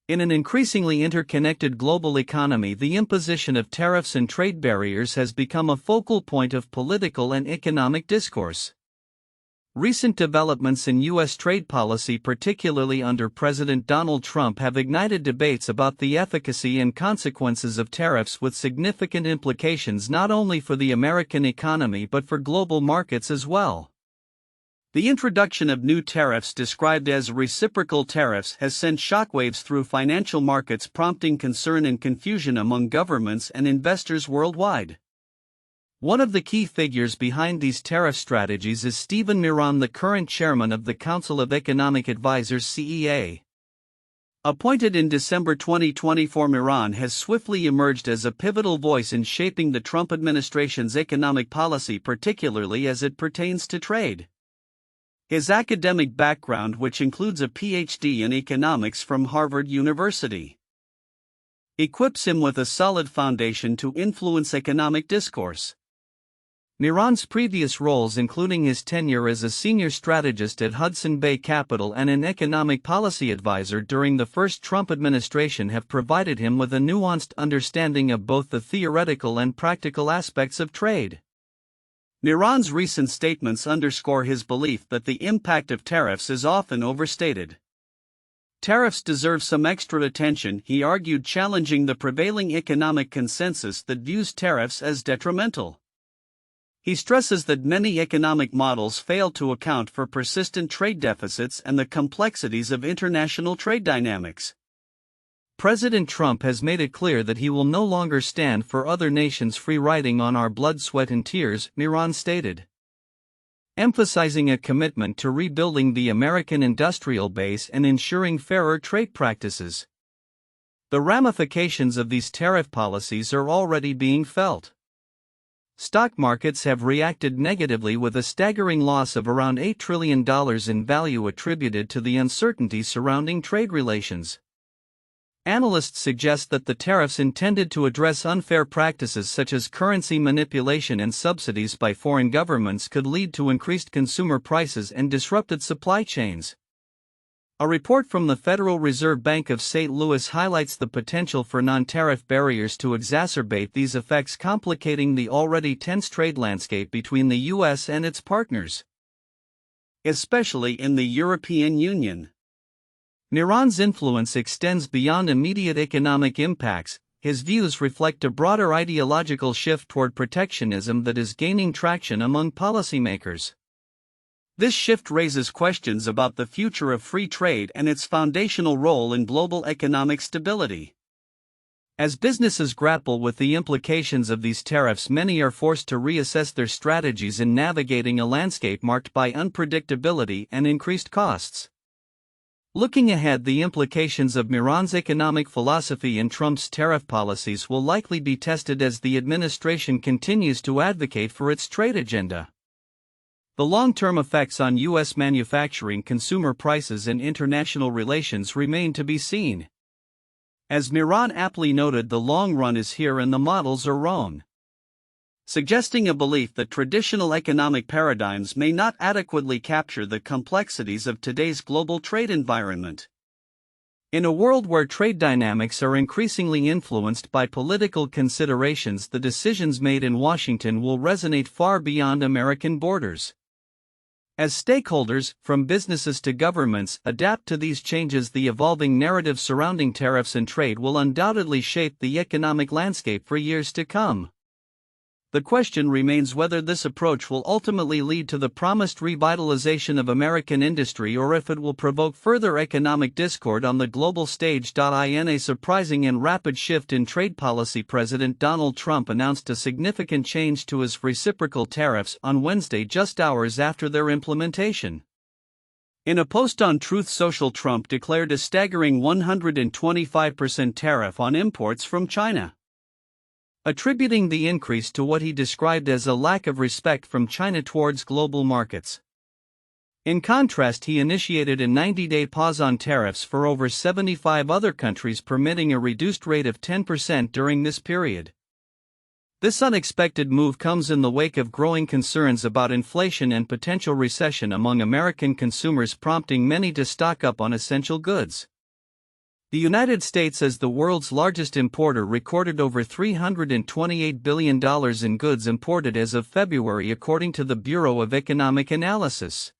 In an increasingly interconnected global economy, the imposition of tariffs and trade barriers has become a focal point of political and economic discourse. Recent developments in U.S. trade policy, particularly under President Donald Trump, have ignited debates about the efficacy and consequences of tariffs, with significant implications not only for the American economy but for global markets as well. The introduction of new tariffs, described as reciprocal tariffs, has sent shockwaves through financial markets, prompting concern and confusion among governments and investors worldwide. One of the key figures behind these tariff strategies is Stephen Miran, the current chairman of the Council of Economic Advisers (CEA). Appointed in December 2024, Miran has swiftly emerged as a pivotal voice in shaping the Trump administration's economic policy, particularly as it pertains to trade. His academic background, which includes a PhD in economics from Harvard University, equips him with a solid foundation to influence economic discourse. Miran's previous roles, including his tenure as a senior strategist at Hudson Bay Capital and an economic policy advisor during the first Trump administration, have provided him with a nuanced understanding of both the theoretical and practical aspects of trade. Miran's recent statements underscore his belief that the impact of tariffs is often overstated. Tariffs deserve some extra attention, he argued, challenging the prevailing economic consensus that views tariffs as detrimental. He stresses that many economic models fail to account for persistent trade deficits and the complexities of international trade dynamics. President Trump has made it clear that he will no longer stand for other nations free riding on our blood, sweat, and tears, Miran stated, emphasizing a commitment to rebuilding the American industrial base and ensuring fairer trade practices. The ramifications of these tariff policies are already being felt. Stock markets have reacted negatively, with a staggering loss of around $8 trillion in value attributed to the uncertainty surrounding trade relations. Analysts suggest that the tariffs intended to address unfair practices such as currency manipulation and subsidies by foreign governments could lead to increased consumer prices and disrupted supply chains. A report from the Federal Reserve Bank of St. Louis highlights the potential for non-tariff barriers to exacerbate these effects, complicating the already tense trade landscape between the U.S. and its partners, especially in the European Union. Miran's influence extends beyond immediate economic impacts. His views reflect a broader ideological shift toward protectionism that is gaining traction among policymakers. This shift raises questions about the future of free trade and its foundational role in global economic stability. As businesses grapple with the implications of these tariffs, many are forced to reassess their strategies in navigating a landscape marked by unpredictability and increased costs. Looking ahead, the implications of Miran's economic philosophy and Trump's tariff policies will likely be tested as the administration continues to advocate for its trade agenda. The long-term effects on U.S. manufacturing, consumer prices, and international relations remain to be seen. As Miran aptly noted, the long run is here and the models are wrong, suggesting a belief that traditional economic paradigms may not adequately capture the complexities of today's global trade environment. In a world where trade dynamics are increasingly influenced by political considerations, the decisions made in Washington will resonate far beyond American borders. As stakeholders, from businesses to governments, adapt to these changes, the evolving narrative surrounding tariffs and trade will undoubtedly shape the economic landscape for years to come. The question remains whether this approach will ultimately lead to the promised revitalization of American industry, or if it will provoke further economic discord on the global stage. In a surprising and rapid shift in trade policy, President Donald Trump announced a significant change to his reciprocal tariffs on Wednesday, just hours after their implementation. In a post on Truth Social, Trump declared a staggering 125% tariff on imports from China, attributing the increase to what he described as a lack of respect from China towards global markets. In contrast, he initiated a 90-day pause on tariffs for over 75 other countries, permitting a reduced rate of 10% during this period. This unexpected move comes in the wake of growing concerns about inflation and potential recession among American consumers, prompting many to stock up on essential goods. The United States, as the world's largest importer, recorded over $328 billion in goods imported as of February, according to the Bureau of Economic Analysis.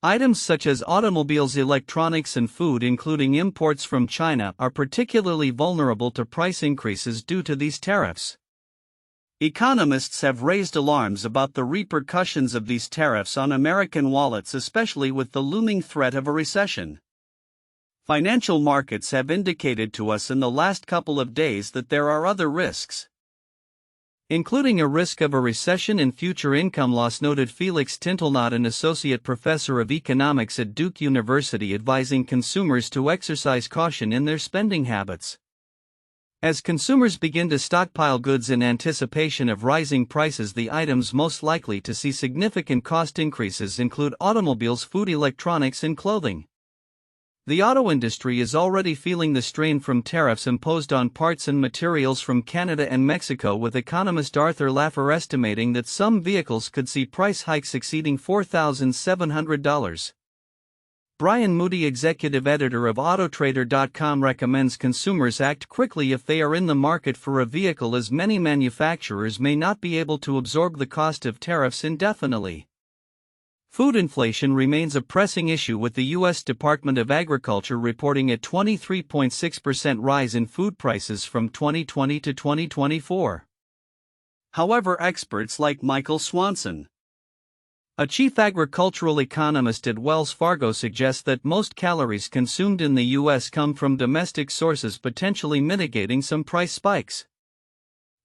Items such as automobiles, electronics, and food, including imports from China, are particularly vulnerable to price increases due to these tariffs. Economists have raised alarms about the repercussions of these tariffs on American wallets, especially with the looming threat of a recession. Financial markets have indicated to us in the last couple of days that there are other risks, including a risk of a recession and future income loss, noted Felix Tintelnot, an associate professor of economics at Duke University, advising consumers to exercise caution in their spending habits. As consumers begin to stockpile goods in anticipation of rising prices, the items most likely to see significant cost increases include automobiles, food, electronics, and clothing. The auto industry is already feeling the strain from tariffs imposed on parts and materials from Canada and Mexico, with economist Arthur Laffer estimating that some vehicles could see price hikes exceeding $4,700. Brian Moody, executive editor of Autotrader.com, recommends consumers act quickly if they are in the market for a vehicle, as many manufacturers may not be able to absorb the cost of tariffs indefinitely. Food inflation remains a pressing issue, with the U.S. Department of Agriculture reporting a 23.6% rise in food prices from 2020 to 2024. However, experts like Michael Swanson, a chief agricultural economist at Wells Fargo, suggest that most calories consumed in the U.S. come from domestic sources, potentially mitigating some price spikes.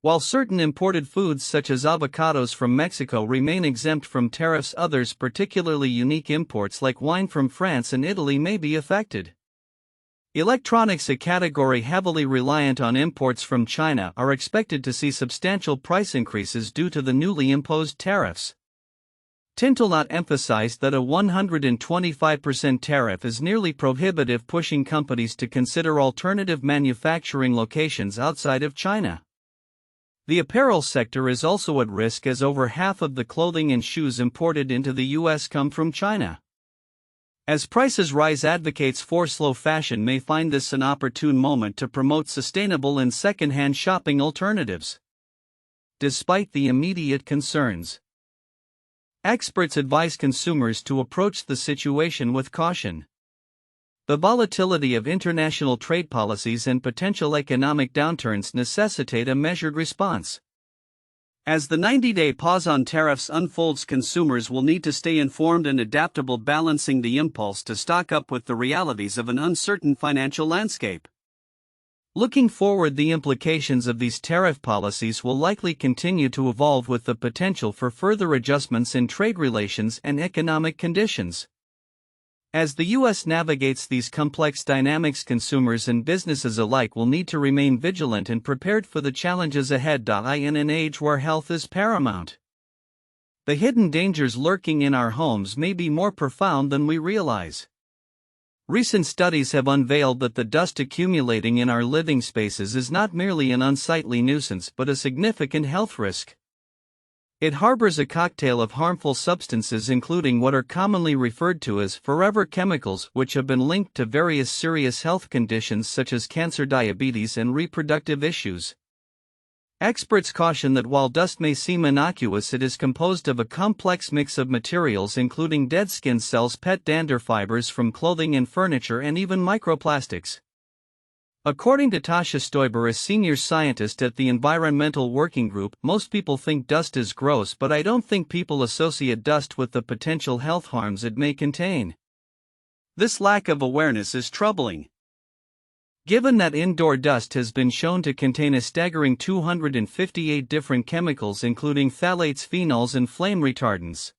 While certain imported foods such as avocados from Mexico remain exempt from tariffs, others, particularly unique imports like wine from France and Italy, may be affected. Electronics, a category heavily reliant on imports from China, are expected to see substantial price increases due to the newly imposed tariffs. Tintelnot emphasized that a 125% tariff is nearly prohibitive, pushing companies to consider alternative manufacturing locations outside of China. The apparel sector is also at risk, as over half of the clothing and shoes imported into the U.S. come from China. As prices rise, advocates for slow fashion may find this an opportune moment to promote sustainable and second-hand shopping alternatives. Despite the immediate concerns, experts advise consumers to approach the situation with caution. The volatility of international trade policies and potential economic downturns necessitate a measured response. As the 90-day pause on tariffs unfolds, consumers will need to stay informed and adaptable, balancing the impulse to stock up with the realities of an uncertain financial landscape. Looking forward, the implications of these tariff policies will likely continue to evolve, with the potential for further adjustments in trade relations and economic conditions. As the U.S. navigates these complex dynamics, consumers and businesses alike will need to remain vigilant and prepared for the challenges ahead. In an age where health is paramount, the hidden dangers lurking in our homes may be more profound than we realize. Recent studies have unveiled that the dust accumulating in our living spaces is not merely an unsightly nuisance but a significant health risk. It harbors a cocktail of harmful substances, including what are commonly referred to as forever chemicals, which have been linked to various serious health conditions such as cancer, diabetes, and reproductive issues. Experts caution that while dust may seem innocuous, it is composed of a complex mix of materials, including dead skin cells, pet dander, fibers from clothing and furniture, and even microplastics. According to Tasha Stoiber, a senior scientist at the Environmental Working Group, most people think dust is gross, but I don't think people associate dust with the potential health harms it may contain. This lack of awareness is troubling, given that indoor dust has been shown to contain a staggering 258 different chemicals, including phthalates, phenols, and flame retardants.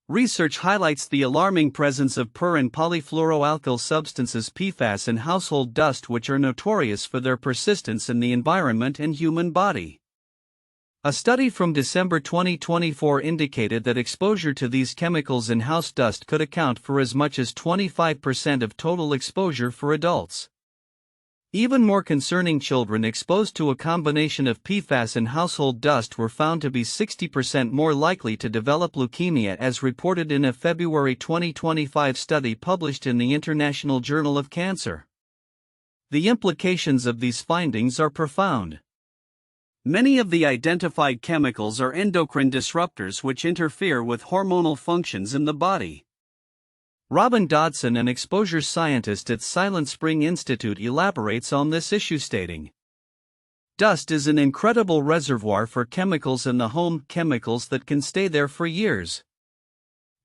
Research highlights the alarming presence of per and polyfluoroalkyl substances (PFAS) in household dust, which are notorious for their persistence in the environment and human body. A study from December 2024 indicated that exposure to these chemicals in house dust could account for as much as 25% of total exposure for adults. Even more concerning, children exposed to a combination of PFAS and household dust were found to be 60% more likely to develop leukemia, as reported in a February 2025 study published in the International Journal of Cancer. The implications of these findings are profound. Many of the identified chemicals are endocrine disruptors which interfere with hormonal functions in the body. Robin Dodson, an exposure scientist at Silent Spring Institute, elaborates on this issue, stating, "Dust is an incredible reservoir for chemicals in the home, chemicals that can stay there for years.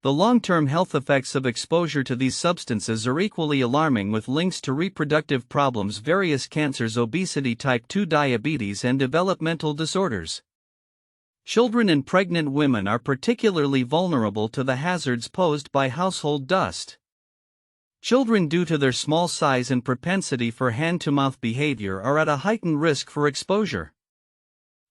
The long-term health effects of exposure to these substances are equally alarming, with links to reproductive problems, various cancers, obesity, type 2 diabetes, and developmental disorders. Children and pregnant women are particularly vulnerable to the hazards posed by household dust. Children, due to their small size and propensity for hand-to-mouth behavior, are at a heightened risk for exposure.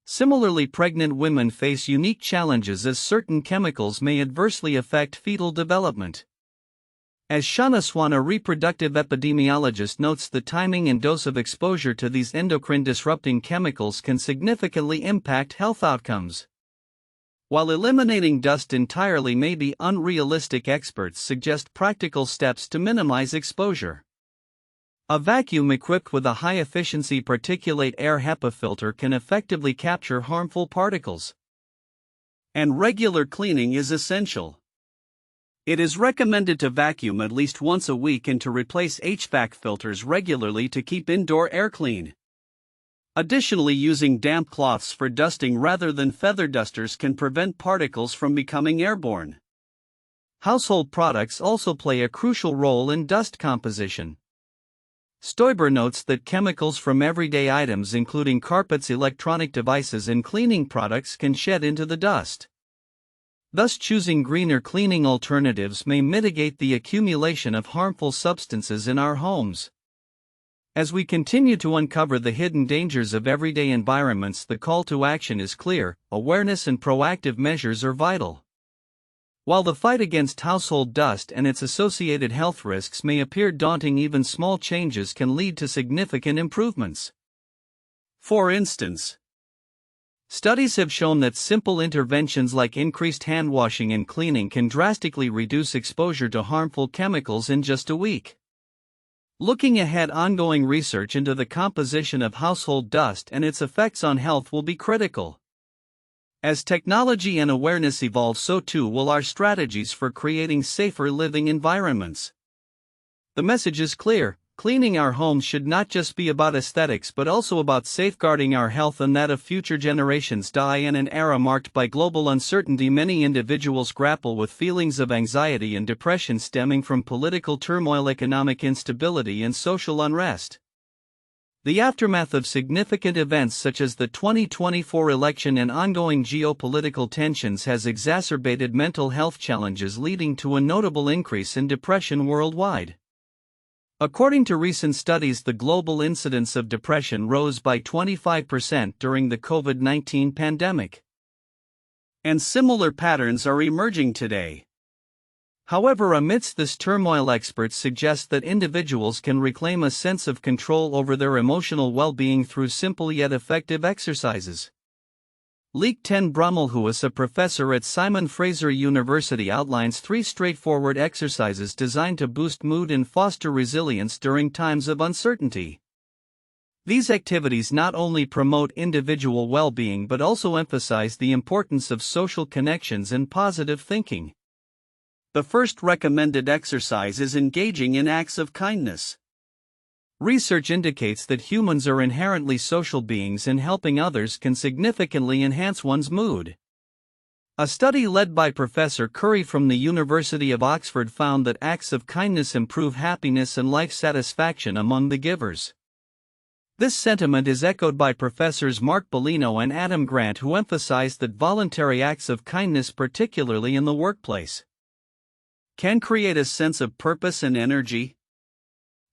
Similarly, pregnant women face unique challenges as certain chemicals may adversely affect fetal development." As Shana Swan, a reproductive epidemiologist, notes, the timing and dose of exposure to these endocrine-disrupting chemicals can significantly impact health outcomes. While eliminating dust entirely may be unrealistic, experts suggest practical steps to minimize exposure. A vacuum equipped with a high-efficiency particulate air HEPA filter can effectively capture harmful particles. And regular cleaning is essential. It is recommended to vacuum at least once a week and to replace HVAC filters regularly to keep indoor air clean. Additionally, using damp cloths for dusting rather than feather dusters can prevent particles from becoming airborne. Household products also play a crucial role in dust composition. Stoiber notes that chemicals from everyday items, including carpets, electronic devices, and cleaning products, can shed into the dust. Thus, choosing greener cleaning alternatives may mitigate the accumulation of harmful substances in our homes. As we continue to uncover the hidden dangers of everyday environments, the call to action is clear: awareness and proactive measures are vital. While the fight against household dust and its associated health risks may appear daunting, even small changes can lead to significant improvements. For instance, studies have shown that simple interventions like increased hand washing and cleaning can drastically reduce exposure to harmful chemicals in just a week. Looking ahead, ongoing research into the composition of household dust and its effects on health will be critical. As technology and awareness evolve, so too will our strategies for creating safer living environments. The message is clear: cleaning our homes should not just be about aesthetics but also about safeguarding our health and that of future generations. In an era marked by global uncertainty, many individuals grapple with feelings of anxiety and depression stemming from political turmoil, economic instability, and social unrest. The aftermath of significant events such as the 2024 election and ongoing geopolitical tensions has exacerbated mental health challenges, leading to a notable increase in depression worldwide. According to recent studies, the global incidence of depression rose by 25% during the COVID-19 pandemic. And similar patterns are emerging today. However, amidst this turmoil, experts suggest that individuals can reclaim a sense of control over their emotional well-being through simple yet effective exercises. Leek 10 Brommelhuis, a professor at Simon Fraser University, outlines 3 straightforward exercises designed to boost mood and foster resilience during times of uncertainty. These activities not only promote individual well-being but also emphasize the importance of social connections and positive thinking. The first recommended exercise is engaging in acts of kindness. Research indicates that humans are inherently social beings, and helping others can significantly enhance one's mood. A study led by Professor Curry from the University of Oxford found that acts of kindness improve happiness and life satisfaction among the givers. This sentiment is echoed by Professors Mark Bellino and Adam Grant, who emphasized that voluntary acts of kindness, particularly in the workplace, can create a sense of purpose and energy.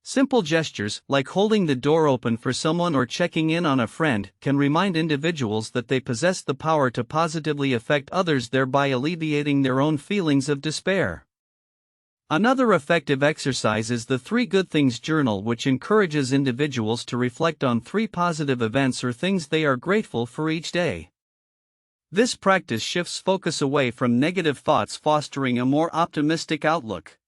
Simple gestures, like holding the door open for someone or checking in on a friend, can remind individuals that they possess the power to positively affect others, thereby alleviating their own feelings of despair. Another effective exercise is the 3 Good Things Journal, which encourages individuals to reflect on 3 positive events or things they are grateful for each day. This practice shifts focus away from negative thoughts, fostering a more optimistic outlook.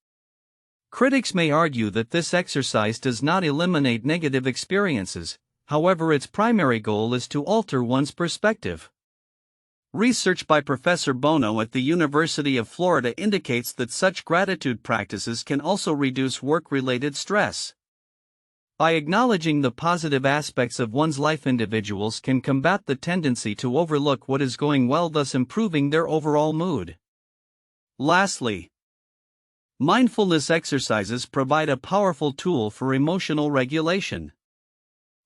Critics may argue that this exercise does not eliminate negative experiences, however, its primary goal is to alter one's perspective. Research by Professor Bono at the University of Florida indicates that such gratitude practices can also reduce work-related stress. By acknowledging the positive aspects of one's life, individuals can combat the tendency to overlook what is going well, thus improving their overall mood. Lastly, mindfulness exercises provide a powerful tool for emotional regulation.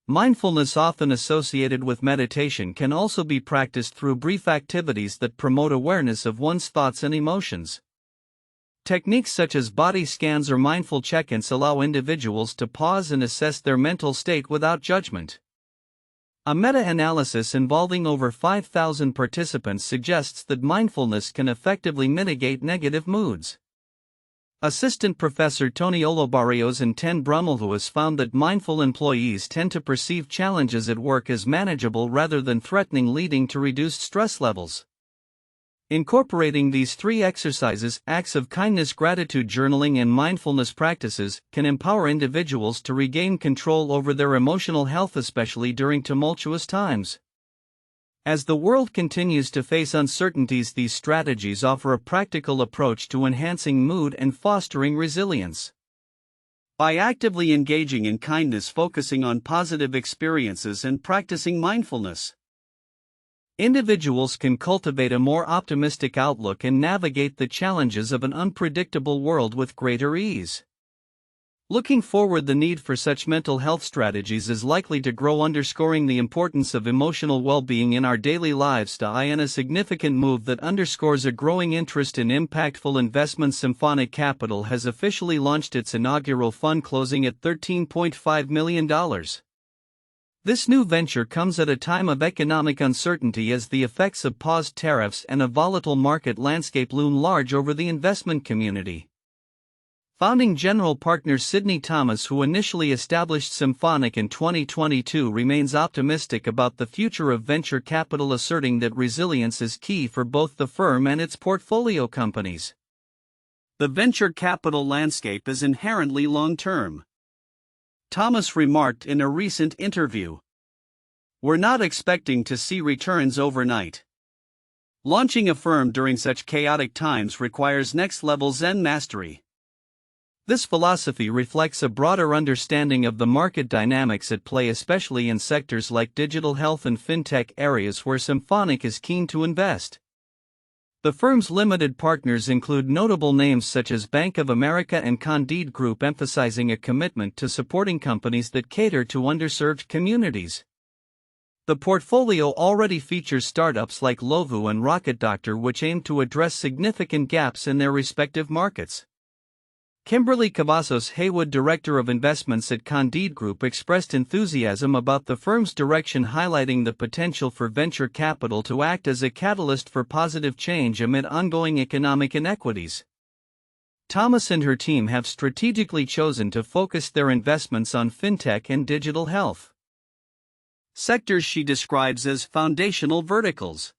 Mindfulness, often associated with meditation, can also be practiced through brief activities that promote awareness of one's thoughts and emotions. Techniques such as body scans or mindful check-ins allow individuals to pause and assess their mental state without judgment. A meta-analysis involving over 5,000 participants suggests that mindfulness can effectively mitigate negative moods. Assistant Professor Tony Olobarrios and Ten Brummelhuis found that mindful employees tend to perceive challenges at work as manageable rather than threatening, leading to reduced stress levels. Incorporating these three exercises, acts of kindness, gratitude, journaling, and mindfulness practices, can empower individuals to regain control over their emotional health, especially during tumultuous times. As the world continues to face uncertainties, these strategies offer a practical approach to enhancing mood and fostering resilience. By actively engaging in kindness, focusing on positive experiences, and practicing mindfulness, individuals can cultivate a more optimistic outlook and navigate the challenges of an unpredictable world with greater ease. Looking forward, the need for such mental health strategies is likely to grow, underscoring the importance of emotional well-being in our daily lives. In a significant move that underscores a growing interest in impactful investments, Symphonic Capital has officially launched its inaugural fund, closing at $13.5 million. This new venture comes at a time of economic uncertainty as the effects of paused tariffs and a volatile market landscape loom large over the investment community. Founding general partner Sidney Thomas, who initially established Symphonic in 2022, remains optimistic about the future of venture capital, asserting that resilience is key for both the firm and its portfolio companies. The venture capital landscape is inherently long-term, Thomas remarked in a recent interview. We're not expecting to see returns overnight. Launching a firm during such chaotic times requires next-level Zen mastery. This philosophy reflects a broader understanding of the market dynamics at play, especially in sectors like digital health and fintech, areas where Symphonic is keen to invest. The firm's limited partners include notable names such as Bank of America and Candide Group, emphasizing a commitment to supporting companies that cater to underserved communities. The portfolio already features startups like Lovu and Rocket Doctor, which aim to address significant gaps in their respective markets. Kimberly Cavazos Haywood, Director of Investments at Candide Group, expressed enthusiasm about the firm's direction, highlighting the potential for venture capital to act as a catalyst for positive change amid ongoing economic inequities. Thomas and her team have strategically chosen to focus their investments on fintech and digital health, sectors she describes as foundational verticals.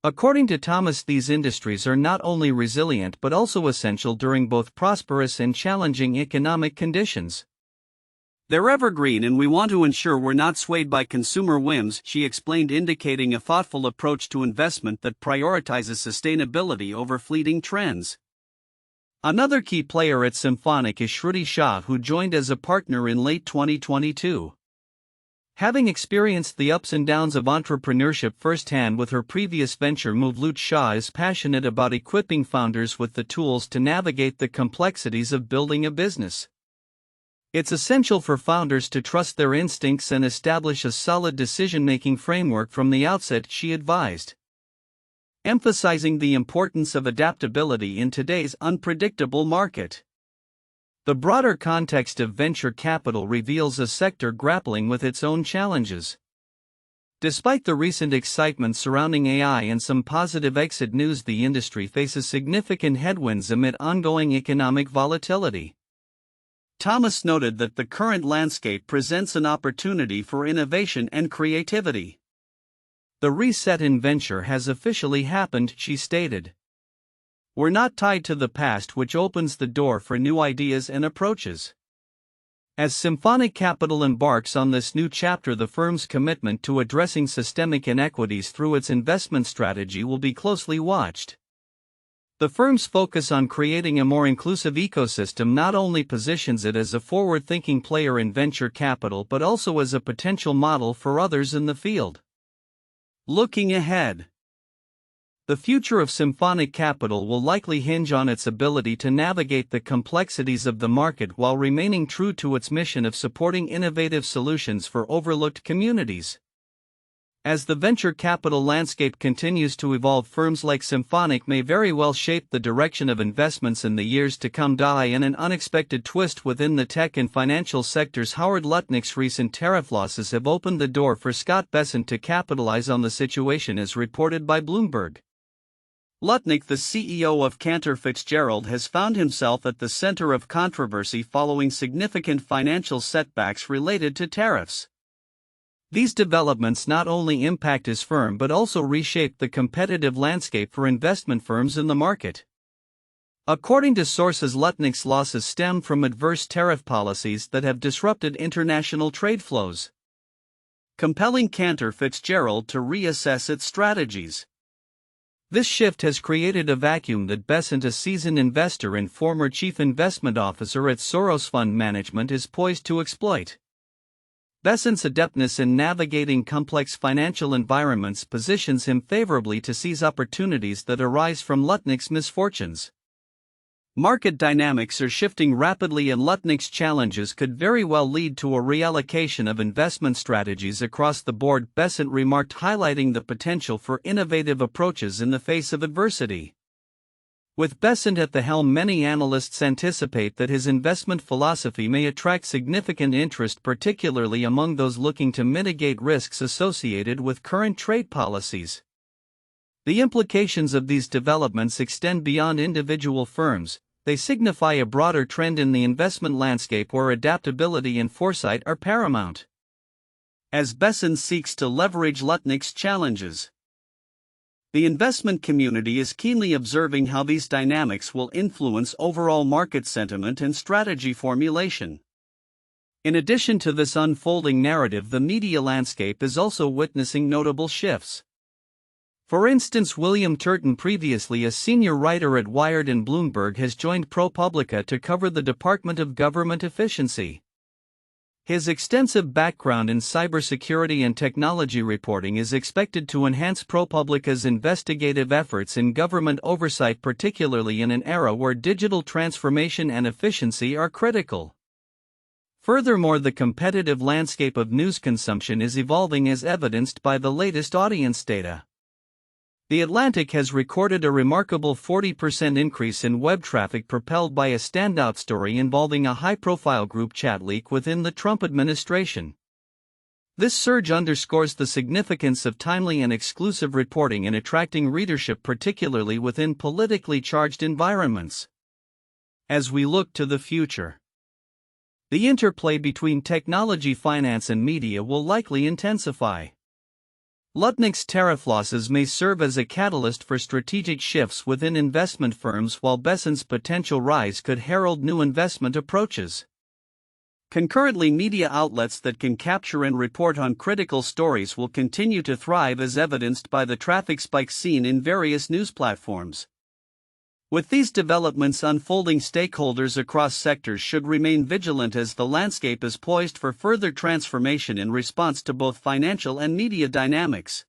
According to Thomas, these industries are not only resilient but also essential during both prosperous and challenging economic conditions. They're evergreen, and we want to ensure we're not swayed by consumer whims, she explained, indicating a thoughtful approach to investment that prioritizes sustainability over fleeting trends. Another key player at Symphonic is Shruti Shah, who joined as a partner in late 2022. Having experienced the ups and downs of entrepreneurship firsthand with her previous venture Moveloot, Shah is passionate about equipping founders with the tools to navigate the complexities of building a business. It's essential for founders to trust their instincts and establish a solid decision-making framework from the outset, she advised, emphasizing the importance of adaptability in today's unpredictable market. The broader context of venture capital reveals a sector grappling with its own challenges. Despite the recent excitement surrounding AI and some positive exit news, the industry faces significant headwinds amid ongoing economic volatility. Thomas noted that the current landscape presents an opportunity for innovation and creativity. The reset in venture has officially happened, she stated. We're not tied to the past, which opens the door for new ideas and approaches. As Symphonic Capital embarks on this new chapter, the firm's commitment to addressing systemic inequities through its investment strategy will be closely watched. The firm's focus on creating a more inclusive ecosystem not only positions it as a forward-thinking player in venture capital but also as a potential model for others in the field. Looking ahead, the future of Symphonic Capital will likely hinge on its ability to navigate the complexities of the market while remaining true to its mission of supporting innovative solutions for overlooked communities. As the venture capital landscape continues to evolve, firms like Symphonic may very well shape the direction of investments in the years to come. In an unexpected twist within the tech and financial sectors, Howard Lutnick's recent tariff losses have opened the door for Scott Bessent to capitalize on the situation, as reported by Bloomberg. Lutnick, the CEO of Cantor Fitzgerald, has found himself at the center of controversy following significant financial setbacks related to tariffs. These developments not only impact his firm but also reshape the competitive landscape for investment firms in the market. According to sources, Lutnick's losses stem from adverse tariff policies that have disrupted international trade flows, compelling Cantor Fitzgerald to reassess its strategies. This shift has created a vacuum that Bessent, a seasoned investor and former chief investment officer at Soros Fund Management, is poised to exploit. Bessent's adeptness in navigating complex financial environments positions him favorably to seize opportunities that arise from Lutnick's misfortunes. Market dynamics are shifting rapidly, and Lutnick's challenges could very well lead to a reallocation of investment strategies across the board, Bessent remarked, highlighting the potential for innovative approaches in the face of adversity. With Bessent at the helm, many analysts anticipate that his investment philosophy may attract significant interest, particularly among those looking to mitigate risks associated with current trade policies. The implications of these developments extend beyond individual firms. They signify a broader trend in the investment landscape where adaptability and foresight are paramount. As Bessent seeks to leverage Lutnick's challenges, the investment community is keenly observing how these dynamics will influence overall market sentiment and strategy formulation. In addition to this unfolding narrative, the media landscape is also witnessing notable shifts. For instance, William Turton, previously a senior writer at Wired and Bloomberg, has joined ProPublica to cover the Department of Government Efficiency. His extensive background in cybersecurity and technology reporting is expected to enhance ProPublica's investigative efforts in government oversight, particularly in an era where digital transformation and efficiency are critical. Furthermore, the competitive landscape of news consumption is evolving, as evidenced by the latest audience data. The Atlantic has recorded a remarkable 40% increase in web traffic, propelled by a standout story involving a high-profile group chat leak within the Trump administration. This surge underscores the significance of timely and exclusive reporting in attracting readership, particularly within politically charged environments. As we look to the future, the interplay between technology, finance, and media will likely intensify. Lutnick's tariff losses may serve as a catalyst for strategic shifts within investment firms, while Bessent's potential rise could herald new investment approaches. Concurrently, media outlets that can capture and report on critical stories will continue to thrive, as evidenced by the traffic spikes seen in various news platforms. With these developments unfolding, stakeholders across sectors should remain vigilant as the landscape is poised for further transformation in response to both financial and media dynamics.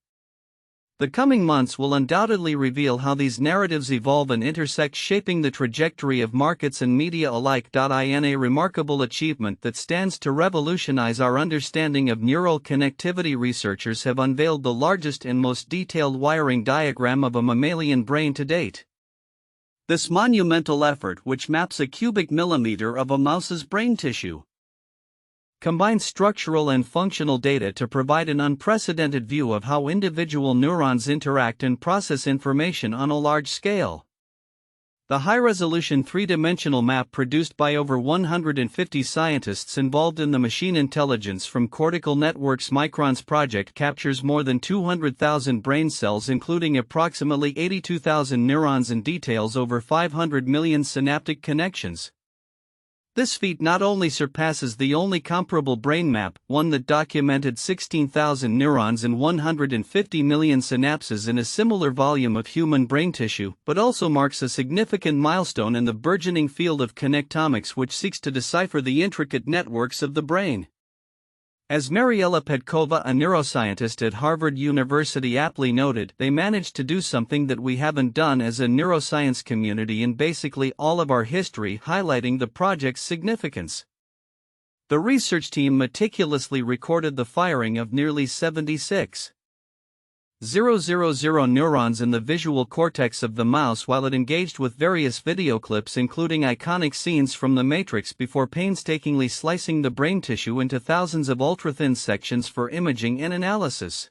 The coming months will undoubtedly reveal how these narratives evolve and intersect, shaping the trajectory of markets and media alike. In a remarkable achievement that stands to revolutionize our understanding of neural connectivity, researchers have unveiled the largest and most detailed wiring diagram of a mammalian brain to date. This monumental effort, which maps a cubic millimeter of a mouse's brain tissue, combines structural and functional data to provide an unprecedented view of how individual neurons interact and process information on a large scale. The high-resolution three-dimensional map produced by over 150 scientists involved in the machine intelligence from Cortical Networks Miran's project captures more than 200,000 brain cells, including approximately 82,000 neurons, and details over 500 million synaptic connections. This feat not only surpasses the only comparable brain map, one that documented 16,000 neurons and 150 million synapses in a similar volume of human brain tissue, but also marks a significant milestone in the burgeoning field of connectomics, which seeks to decipher the intricate networks of the brain. As Mariela Petkova, a neuroscientist at Harvard University, aptly noted, they managed to do something that we haven't done as a neuroscience community in basically all of our history, highlighting the project's significance. The research team meticulously recorded the firing of nearly 76,000 neurons in the visual cortex of the mouse while it engaged with various video clips, including iconic scenes from The Matrix, before painstakingly slicing the brain tissue into thousands of ultra-thin sections for imaging and analysis.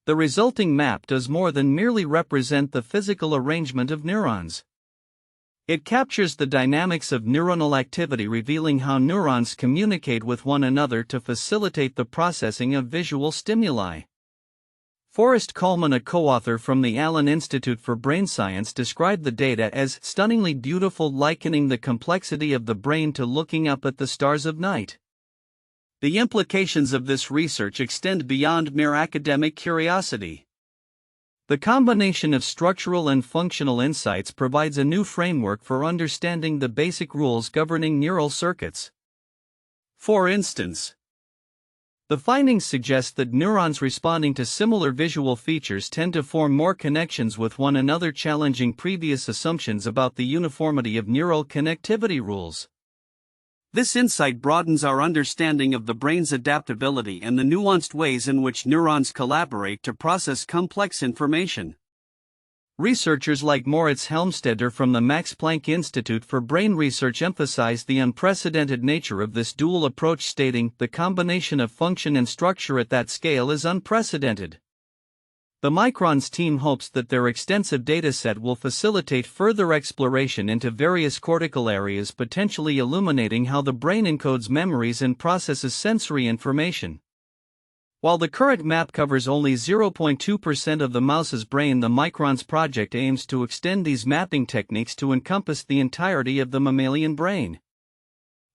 The resulting map does more than merely represent the physical arrangement of neurons. It captures the dynamics of neuronal activity, revealing how neurons communicate with one another to facilitate the processing of visual stimuli. Forrest Coleman, a co-author from the Allen Institute for Brain Science, described the data as stunningly beautiful, likening the complexity of the brain to looking up at the stars of night. The implications of this research extend beyond mere academic curiosity. The combination of structural and functional insights provides a new framework for understanding the basic rules governing neural circuits. For instance, the findings suggest that neurons responding to similar visual features tend to form more connections with one another, challenging previous assumptions about the uniformity of neural connectivity rules. This insight broadens our understanding of the brain's adaptability and the nuanced ways in which neurons collaborate to process complex information. Researchers like Moritz Helmsteder from the Max Planck Institute for Brain Research emphasize the unprecedented nature of this dual approach, stating, "The combination of function and structure at that scale is unprecedented." The Miran's team hopes that their extensive dataset will facilitate further exploration into various cortical areas, potentially illuminating how the brain encodes memories and processes sensory information. While the current map covers only 0.2% of the mouse's brain, the Miran's project aims to extend these mapping techniques to encompass the entirety of the mammalian brain.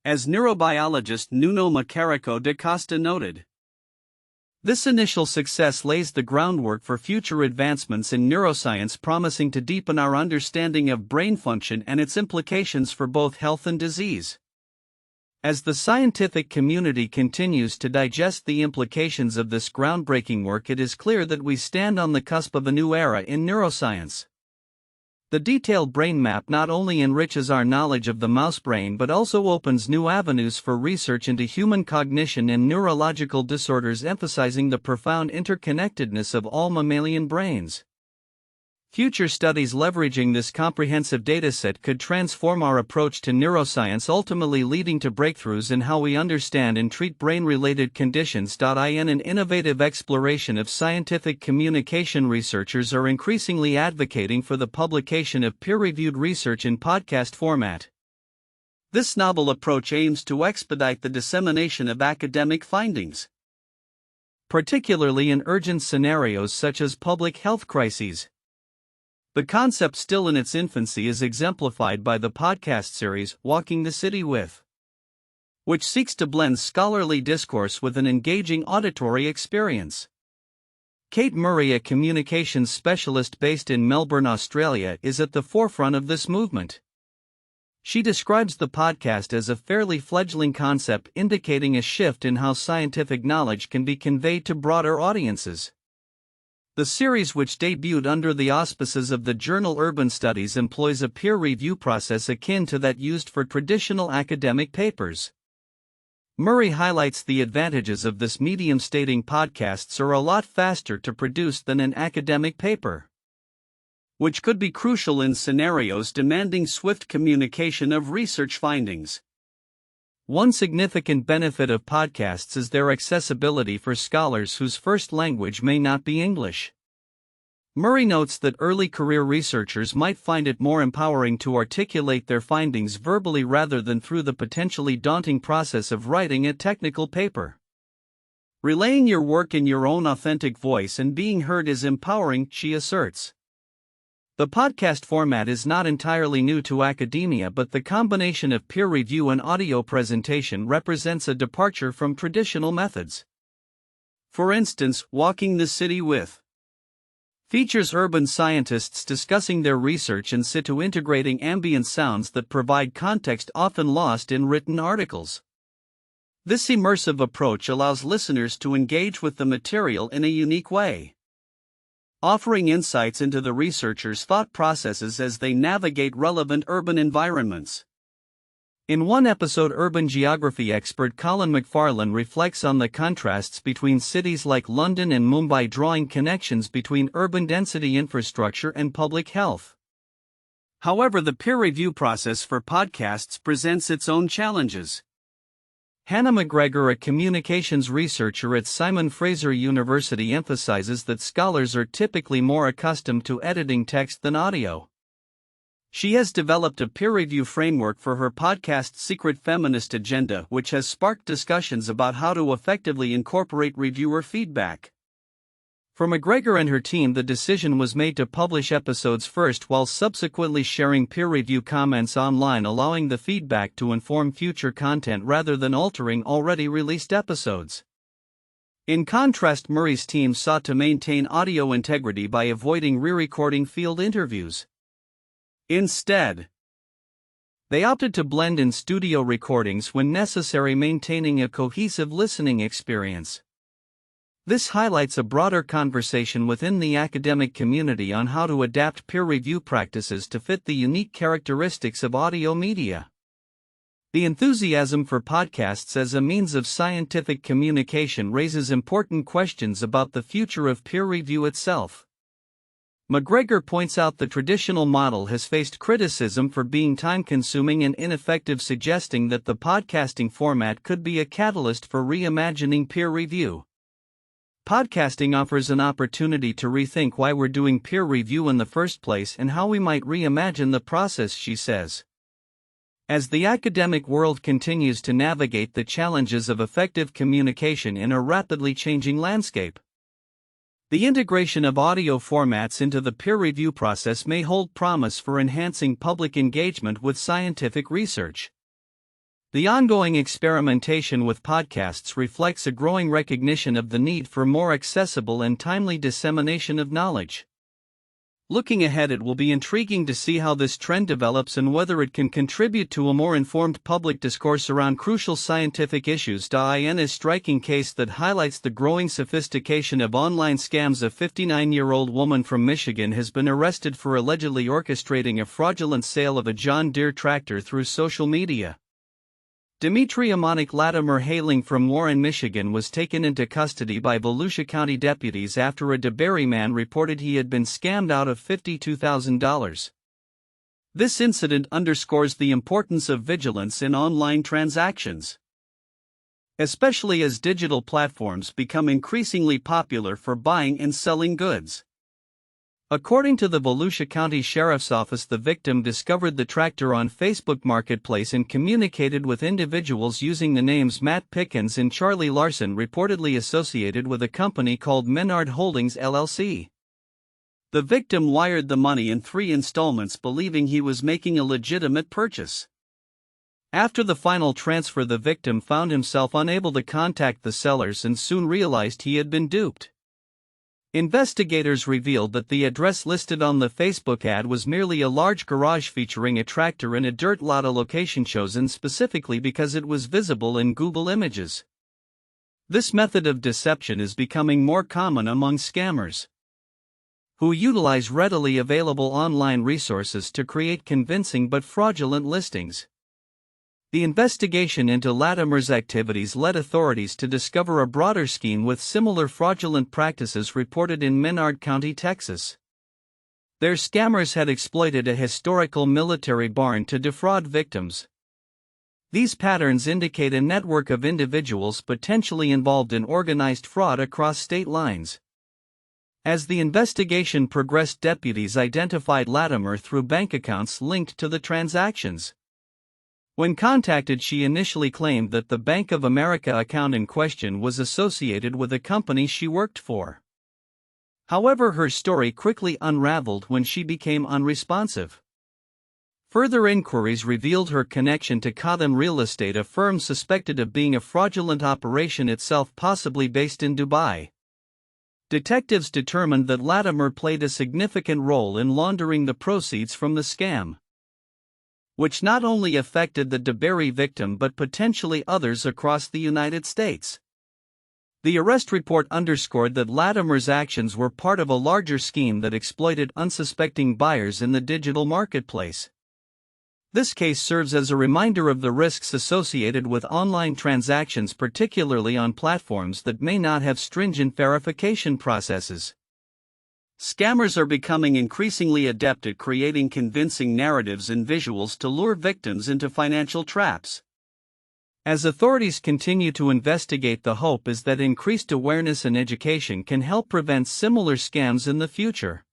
As neurobiologist Nuno Macarico da Costa noted, this initial success lays the groundwork for future advancements in neuroscience, promising to deepen our understanding of brain function and its implications for both health and disease. As the scientific community continues to digest the implications of this groundbreaking work, it is clear that we stand on the cusp of a new era in neuroscience. The detailed brain map not only enriches our knowledge of the mouse brain but also opens new avenues for research into human cognition and neurological disorders, emphasizing the profound interconnectedness of all mammalian brains. Future studies leveraging this comprehensive dataset could transform our approach to neuroscience, ultimately leading to breakthroughs in how we understand and treat brain-related conditions. In an innovative exploration of scientific communication, researchers are increasingly advocating for the publication of peer-reviewed research in podcast format. This novel approach aims to expedite the dissemination of academic findings, particularly in urgent scenarios such as public health crises. The concept, still in its infancy, is exemplified by the podcast series Walking the City With, which seeks to blend scholarly discourse with an engaging auditory experience. Kate Murray, a communications specialist based in Melbourne, Australia, is at the forefront of this movement. She describes the podcast as a fairly fledgling concept, indicating a shift in how scientific knowledge can be conveyed to broader audiences. The series, which debuted under the auspices of the journal Urban Studies, employs a peer review process akin to that used for traditional academic papers. Murray highlights the advantages of this medium, stating podcasts are a lot faster to produce than an academic paper, which could be crucial in scenarios demanding swift communication of research findings. One significant benefit of podcasts is their accessibility for scholars whose first language may not be English. Murray notes that early career researchers might find it more empowering to articulate their findings verbally rather than through the potentially daunting process of writing a technical paper. Relaying your work in your own authentic voice and being heard is empowering, she asserts. The podcast format is not entirely new to academia, but the combination of peer review and audio presentation represents a departure from traditional methods. For instance, Walking the City with features urban scientists discussing their research in situ, integrating ambient sounds that provide context often lost in written articles. This immersive approach allows listeners to engage with the material in a unique way, offering insights into the researchers' thought processes as they navigate relevant urban environments. In one episode, urban geography expert Colin McFarlane reflects on the contrasts between cities like London and Mumbai, drawing connections between urban density, infrastructure, and public health. However, the peer review process for podcasts presents its own challenges. Hannah McGregor, a communications researcher at Simon Fraser University, emphasizes that scholars are typically more accustomed to editing text than audio. She has developed a peer review framework for her podcast Secret Feminist Agenda, which has sparked discussions about how to effectively incorporate reviewer feedback. For McGregor and her team, the decision was made to publish episodes first while subsequently sharing peer review comments online, allowing the feedback to inform future content rather than altering already released episodes. In contrast, Murray's team sought to maintain audio integrity by avoiding re-recording field interviews. Instead, they opted to blend in studio recordings when necessary, maintaining a cohesive listening experience. This highlights a broader conversation within the academic community on how to adapt peer review practices to fit the unique characteristics of audio media. The enthusiasm for podcasts as a means of scientific communication raises important questions about the future of peer review itself. McGregor points out the traditional model has faced criticism for being time-consuming and ineffective, suggesting that the podcasting format could be a catalyst for reimagining peer review. Podcasting offers an opportunity to rethink why we're doing peer review in the first place and how we might reimagine the process, she says. As the academic world continues to navigate the challenges of effective communication in a rapidly changing landscape, the integration of audio formats into the peer review process may hold promise for enhancing public engagement with scientific research. The ongoing experimentation with podcasts reflects a growing recognition of the need for more accessible and timely dissemination of knowledge. Looking ahead, it will be intriguing to see how this trend develops and whether it can contribute to a more informed public discourse around crucial scientific issues. In a striking case that highlights the growing sophistication of online scams, a 59-year-old woman from Michigan has been arrested for allegedly orchestrating a fraudulent sale of a John Deere tractor through social media. Dmitry Latimer, hailing from Warren, Michigan, was taken into custody by Volusia County deputies after a DeBerry man reported he had been scammed out of $52,000. This incident underscores the importance of vigilance in online transactions, especially as digital platforms become increasingly popular for buying and selling goods. According to the Volusia County Sheriff's Office, the victim discovered the tractor on Facebook Marketplace and communicated with individuals using the names Matt Pickens and Charlie Larson, reportedly associated with a company called Menard Holdings LLC. The victim wired the money in 3 installments, believing he was making a legitimate purchase. After the final transfer, the victim found himself unable to contact the sellers and soon realized he had been duped. Investigators revealed that the address listed on the Facebook ad was merely a large garage featuring a tractor in a dirt lot, a location chosen specifically because it was visible in Google Images. This method of deception is becoming more common among scammers, who utilize readily available online resources to create convincing but fraudulent listings. The investigation into Latimer's activities led authorities to discover a broader scheme with similar fraudulent practices reported in Menard County, Texas. Their scammers had exploited a historical military barn to defraud victims. These patterns indicate a network of individuals potentially involved in organized fraud across state lines. As the investigation progressed, deputies identified Latimer through bank accounts linked to the transactions. When contacted, she initially claimed that the Bank of America account in question was associated with a company she worked for. However, her story quickly unraveled when she became unresponsive. Further inquiries revealed her connection to Qatam Real Estate, a firm suspected of being a fraudulent operation itself, possibly based in Dubai. Detectives determined that Latimer played a significant role in laundering the proceeds from the scam, which not only affected the Debari victim but potentially others across the United States. The arrest report underscored that Latimer's actions were part of a larger scheme that exploited unsuspecting buyers in the digital marketplace. This case serves as a reminder of the risks associated with online transactions, particularly on platforms that may not have stringent verification processes. Scammers are becoming increasingly adept at creating convincing narratives and visuals to lure victims into financial traps. As authorities continue to investigate, the hope is that increased awareness and education can help prevent similar scams in the future.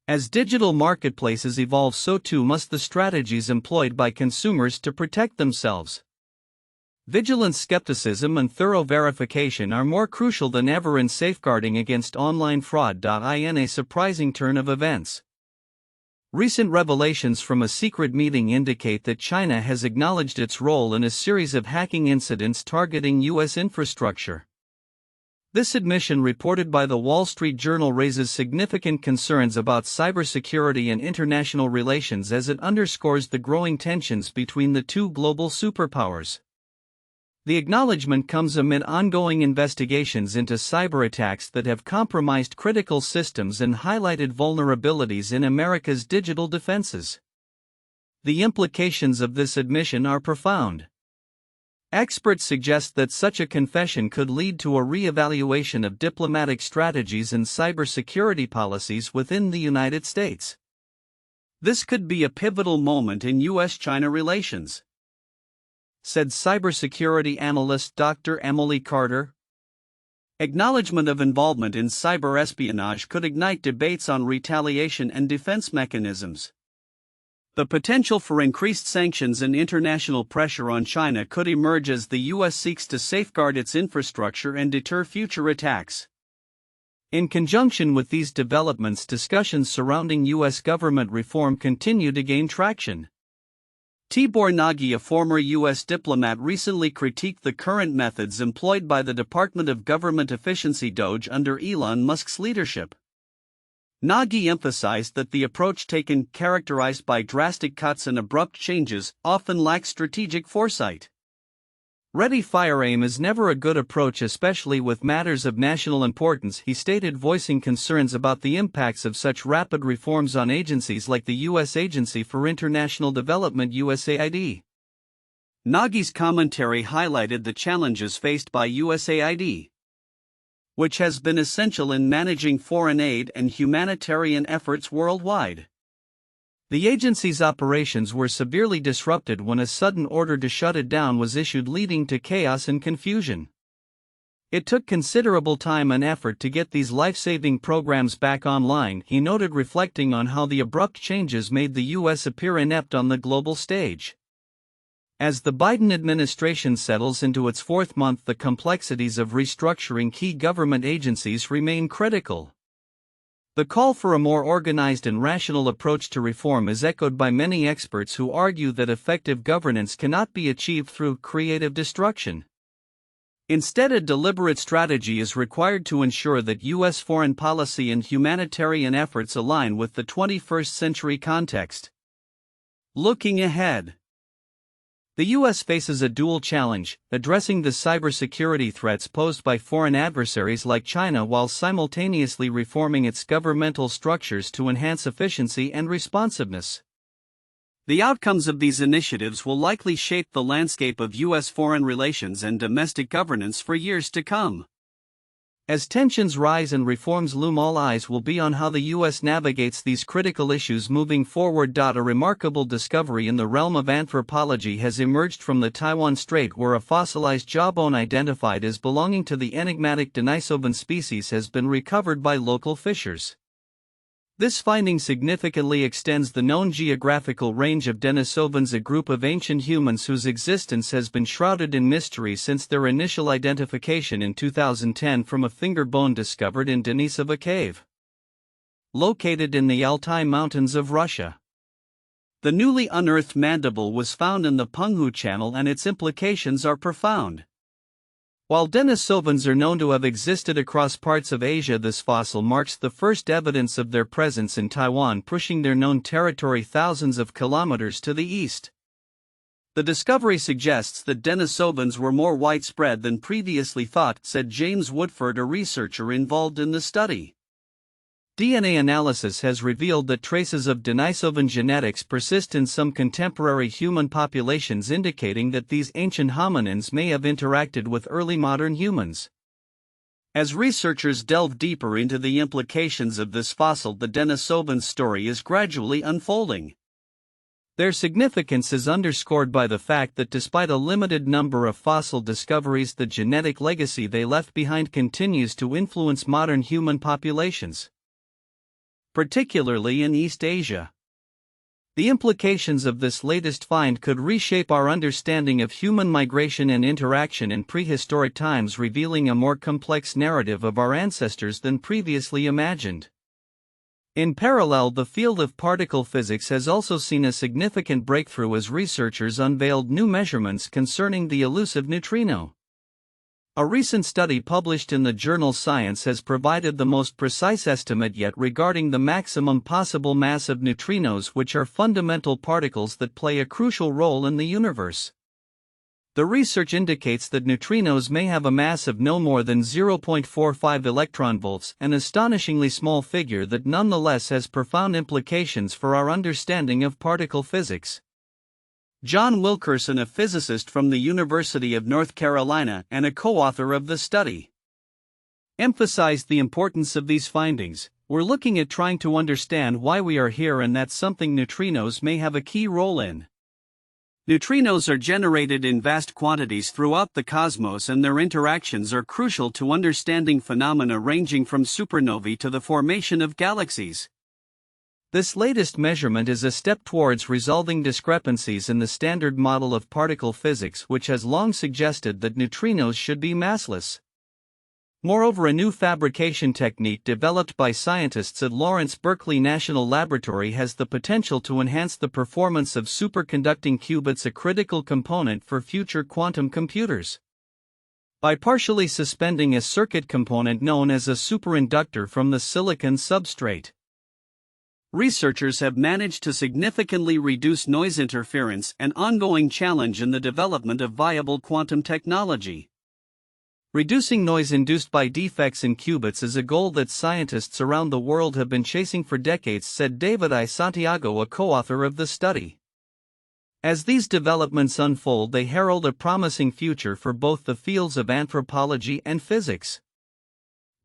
As digital marketplaces evolve, so too must the strategies employed by consumers to protect themselves. Vigilance, skepticism, and thorough verification are more crucial than ever in safeguarding against online fraud. In a surprising turn of events, recent revelations from a secret meeting indicate that China has acknowledged its role in a series of hacking incidents targeting U.S. infrastructure. This admission, reported by the Wall Street Journal, raises significant concerns about cybersecurity and international relations, as it underscores the growing tensions between the two global superpowers. The acknowledgement comes amid ongoing investigations into cyber attacks that have compromised critical systems and highlighted vulnerabilities in America's digital defenses. The implications of this admission are profound. Experts suggest that such a confession could lead to a re-evaluation of diplomatic strategies and cybersecurity policies within the United States. This could be a pivotal moment in U.S.-China relations, said cybersecurity analyst Dr. Emily Carter. Acknowledgement of involvement in cyber espionage could ignite debates on retaliation and defense mechanisms. The potential for increased sanctions and international pressure on China could emerge as the U.S. seeks to safeguard its infrastructure and deter future attacks. In conjunction with these developments, discussions surrounding U.S. government reform continue to gain traction. Tibor Nagy, a former U.S. diplomat, recently critiqued the current methods employed by the Department of Government Efficiency (DOGE) under Elon Musk's leadership. Nagy emphasized that the approach taken, characterized by drastic cuts and abrupt changes, often lacks strategic foresight. Ready, fire, aim is never a good approach, especially with matters of national importance, he stated, voicing concerns about the impacts of such rapid reforms on agencies like the U.S. Agency for International Development (USAID). Nagy's commentary highlighted the challenges faced by USAID, which has been essential in managing foreign aid and humanitarian efforts worldwide. The agency's operations were severely disrupted when a sudden order to shut it down was issued, leading to chaos and confusion. It took considerable time and effort to get these life-saving programs back online, he noted, reflecting on how the abrupt changes made the U.S. appear inept on the global stage. As the Biden administration settles into its fourth month, the complexities of restructuring key government agencies remain critical. The call for a more organized and rational approach to reform is echoed by many experts who argue that effective governance cannot be achieved through creative destruction. Instead, a deliberate strategy is required to ensure that U.S. foreign policy and humanitarian efforts align with the 21st century context. Looking ahead, the U.S. faces a dual challenge, addressing the cybersecurity threats posed by foreign adversaries like China while simultaneously reforming its governmental structures to enhance efficiency and responsiveness. The outcomes of these initiatives will likely shape the landscape of U.S. foreign relations and domestic governance for years to come. As tensions rise and reforms loom, all eyes will be on how the U.S. navigates these critical issues moving forward. A remarkable discovery in the realm of anthropology has emerged from the Taiwan Strait, where a fossilized jawbone identified as belonging to the enigmatic Denisovan species has been recovered by local fishers. This finding significantly extends the known geographical range of Denisovans, a group of ancient humans whose existence has been shrouded in mystery since their initial identification in 2010 from a finger bone discovered in Denisova Cave, located in the Altai Mountains of Russia. The newly unearthed mandible was found in the Penghu Channel, and its implications are profound. While Denisovans are known to have existed across parts of Asia, this fossil marks the first evidence of their presence in Taiwan, pushing their known territory thousands of kilometers to the east. The discovery suggests that Denisovans were more widespread than previously thought, said James Woodford, a researcher involved in the study. DNA analysis has revealed that traces of Denisovan genetics persist in some contemporary human populations, indicating that these ancient hominins may have interacted with early modern humans. As researchers delve deeper into the implications of this fossil, the Denisovan story is gradually unfolding. Their significance is underscored by the fact that despite a limited number of fossil discoveries, the genetic legacy they left behind continues to influence modern human populations, particularly in East Asia. The implications of this latest find could reshape our understanding of human migration and interaction in prehistoric times, revealing a more complex narrative of our ancestors than previously imagined. In parallel, the field of particle physics has also seen a significant breakthrough as researchers unveiled new measurements concerning the elusive neutrino. A recent study published in the journal Science has provided the most precise estimate yet regarding the maximum possible mass of neutrinos, which are fundamental particles that play a crucial role in the universe. The research indicates that neutrinos may have a mass of no more than 0.45 electronvolts, an astonishingly small figure that nonetheless has profound implications for our understanding of particle physics. John Wilkerson, a physicist from the University of North Carolina and a co-author of the study, emphasized the importance of these findings. We're looking at trying to understand why we are here, and that's something neutrinos may have a key role in. Neutrinos are generated in vast quantities throughout the cosmos, and their interactions are crucial to understanding phenomena ranging from supernovae to the formation of galaxies. This latest measurement is a step towards resolving discrepancies in the standard model of particle physics, which has long suggested that neutrinos should be massless. Moreover, a new fabrication technique developed by scientists at Lawrence Berkeley National Laboratory has the potential to enhance the performance of superconducting qubits, a critical component for future quantum computers. By partially suspending a circuit component known as a superinductor from the silicon substrate, researchers have managed to significantly reduce noise interference, an ongoing challenge in the development of viable quantum technology. Reducing noise induced by defects in qubits is a goal that scientists around the world have been chasing for decades, said David I. Santiago, a co-author of the study. As these developments unfold, they herald a promising future for both the fields of anthropology and physics.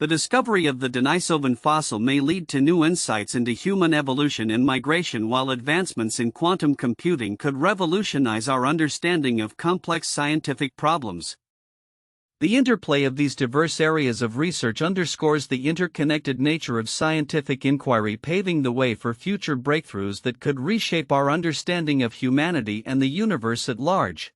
The discovery of the Denisovan fossil may lead to new insights into human evolution and migration, while advancements in quantum computing could revolutionize our understanding of complex scientific problems. The interplay of these diverse areas of research underscores the interconnected nature of scientific inquiry, paving the way for future breakthroughs that could reshape our understanding of humanity and the universe at large.